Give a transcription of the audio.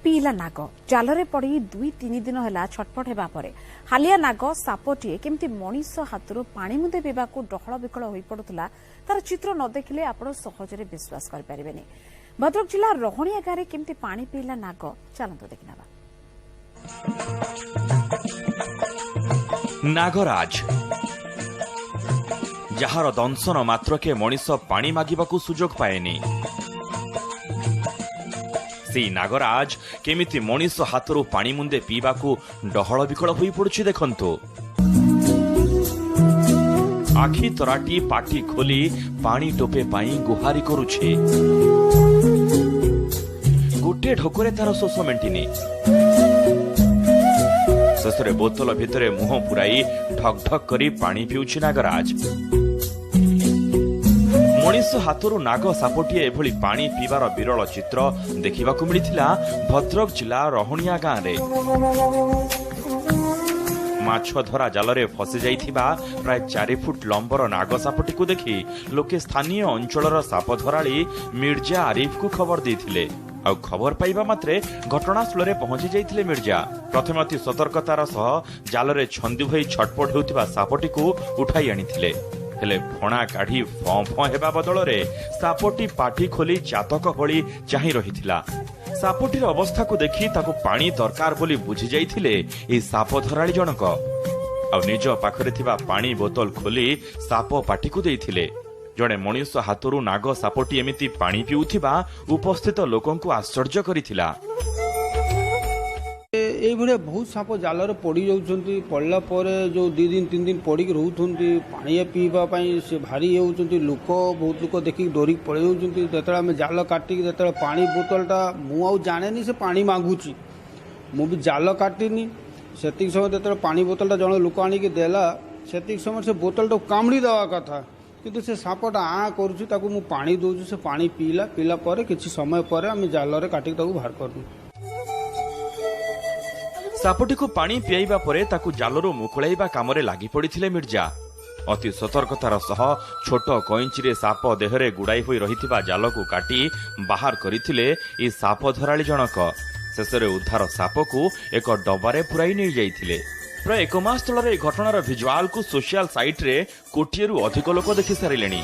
ପିଇଲା ନାଗ ଜାଲରେ ପଡ଼ି 2-3 ଦିନ ହେଲା ଛଟପଟ ହେବା ପରେ ହାଲିଆ ନାଗ ସାପଟିଏ କେମିତି ମଣିଷ ହାତରୁ ପାଣି ମୁନ୍ଦେ ପିଇବାକୁ ଡହଳ ବିକଳ ହୋଇପଡୁଥିଲା ତାର ଚିତ୍ର ନ ଦେଖିଲେ ଆପଣ ସହଜରେ ବିଶ୍ୱାସ କରିପାରିବେନି। ଭଦ୍ରକ ଜିଲ୍ଲା ରହଣିଆ ଗାଁରେ କେମିତି ପାଣି ପିଇଲା ନାଗ ଚାଲନ୍ତୁ ଦେଖିନେବା। ନାଗରାଜ ଯାହାର ଦଂଶନ ମାତ୍ରକେ ମଣିଷ ପାଣି ମାଗିବାକୁ ସୁଯୋଗ ପାଏନି, ସେଇ ନାଗରାଜ କେମିତି ମଣିଷ ହାତରୁ ପାଣି ମୁନ୍ଦେ ପିଇବାକୁ ଡହଳ ବିକଳ ହୋଇ ପଡୁଛି ଦେଖନ୍ତୁ। ଆଖି ତରାଟି ପାଟି ଖୋଲି ପାଣି ଟୋପେ ପାଇଁ ଗୁହାରି କରୁଛି। ଗୋଟିଏ ଢୋକରେ ତାର ଶୋଷ ମେଣ୍ଟିନି। ଶେଷରେ ବୋତଲ ଭିତରେ ମୁହଁ ପୁରାଇ ଢକ୍ ଢକ୍ କରି ପାଣି ପିଉଛି ନାଗରାଜ। ମଣିଷ ହାତରୁ ନାଗ ସାପଟିଏ ଏଭଳି ପାଣି ପିଇବାର ବିରଳ ଚିତ୍ର ଦେଖିବାକୁ ମିଳିଥିଲା ଭଦ୍ରକ ଜିଲ୍ଲା ରହଣିଆ ଗାଁରେ। ମାଛ ଧରା ଜାଲରେ ଫସି ଯାଇଥିବା ପ୍ରାୟ 4 ଫୁଟ ଲମ୍ବର ନାଗ ସାପଟିକୁ ଦେଖି ଲୋକେ ସ୍ଥାନୀୟ ଅଞ୍ଚଳର ସାପ ଧରାଳି ମିର୍ଜା ଆରିଫକୁ ଖବର ଦେଇଥିଲେ। ଆଉ ଖବର ପାଇବା ମାତ୍ରେ ଘଟଣାସ୍ଥଳରେ ପହଞ୍ଚି ଯାଇଥିଲେ ମିର୍ଜା। ପ୍ରଥମେ ଅତି ସତର୍କତାର ସହ ଜାଲରେ ଛନ୍ଦି ହୋଇ ଛଟପଟ ହେଉଥିବା ସାପଟିକୁ ଉଠାଇ ଆଣିଥିଲେ। ହେଲେ ଫଣା କାଢି ଫଁ ଫଁ ହେବା ବଦଳରେ ସାପଟି ପାଟି ଖୋଲି ଚାତକ ଭଳି ଚାହିଁ ରହିଥିଲା। ସାପଟିର ଅବସ୍ଥାକୁ ଦେଖି ତାକୁ ପାଣି ଦରକାର ବୋଲି ବୁଝି ଯାଇଥିଲେ ଏହି ସାପ ଧରାଳି ଜଣକ। ଆଉ ନିଜ ପାଖରେ ଥିବା ପାଣି ବୋତଲ ଖୋଲି ସାପ ପାଟିକୁ ଦେଇଥିଲେ। ଜଣେ ମଣିଷ ହାତରୁ ନାଗ ସାପଟି ଏମିତି ପାଣି ପିଉଥିବା ଉପସ୍ଥିତ ଲୋକଙ୍କୁ ଆଶ୍ଚର୍ଯ୍ୟ କରିଥିଲା। এইভাবে ବହୁତ ସାପ ଜାଲରେ ପଡ଼ି ଯାଉଛନ୍ତି। ପଡ଼ିଲା ପରେ ଯେଉଁ 2 ଦିନ 3 ଦିନ ପଡ଼ିକି ରହୁଛନ୍ତି ପାଣି ପିଇବା ପାଇଁ ସେ ଭାରି ହେଉଛନ୍ତି। ବହୁତ ଲୋକ ଦେଖିକି ଡରିକି ପଳେଇ ଯାଉଛନ୍ତି। ଯେତେବେଳେ ଆମେ ଜାଲ କାଟିକି ଯେତେବେଳେ ପାଣି ବୋତଲଟା ମୁଁ ଆଉ ଜାଣେନି ସେ ପାଣି ମାଗୁଛି, ମୁଁ ବି ଜାଲ କାଟିନି। ସେତିକି ସମୟ ଯେତେବେଳେ ପାଣି ବୋତଲଟା ଜଣେ ଲୋକ ଆଣିକି ଦେଲା ସେତିକି ସମୟ ସେ ବୋତଲଟାକୁ କାମୁଡ଼ି ଦେବା କଥା, କିନ୍ତୁ ସେ ସାପଟା କରୁଛି ତାକୁ ମୁଁ ପାଣି ଦେଉଛି। ସେ ପାଣି ପିଇଲା ପରେ କିଛି ସମୟ ପରେ ଆମେ ଜାଲରେ କାଟିକି ତାକୁ ବାହାର କରୁ। ସାପଟିକୁ ପାଣି ପିଆଇବା ପରେ ତାକୁ ଜାଲରୁ ମୁକୁଳାଇବା କାମରେ ଲାଗି ପଡ଼ିଥିଲେ ମିର୍ଜା। ଅତି ସତର୍କତାର ସହ ଛୋଟ କଇଞ୍ଚିରେ ସାପ ଦେହରେ ଗୁଡ଼ାଇ ହୋଇ ରହିଥିବା ଜାଲକୁ କାଟି ବାହାର କରିଥିଲେ ଏହି ସାପ ଧରାଳି ଜଣକ। ଶେଷରେ ଉଦ୍ଧାର ସାପକୁ ଏକ ଡବାରେ ପୁରାଇ ନେଇଯାଇଥିଲେ। ପ୍ରାୟ 1 ମାସ ତଳରେ ଏହି ଘଟଣାର ଭିଜୁଆଲକୁ ସୋସିଆଲ ସାଇଟ୍ରେ 1 କୋଟିରୁ ଅଧିକ ଲୋକ ଦେଖି ସାରିଲେଣି।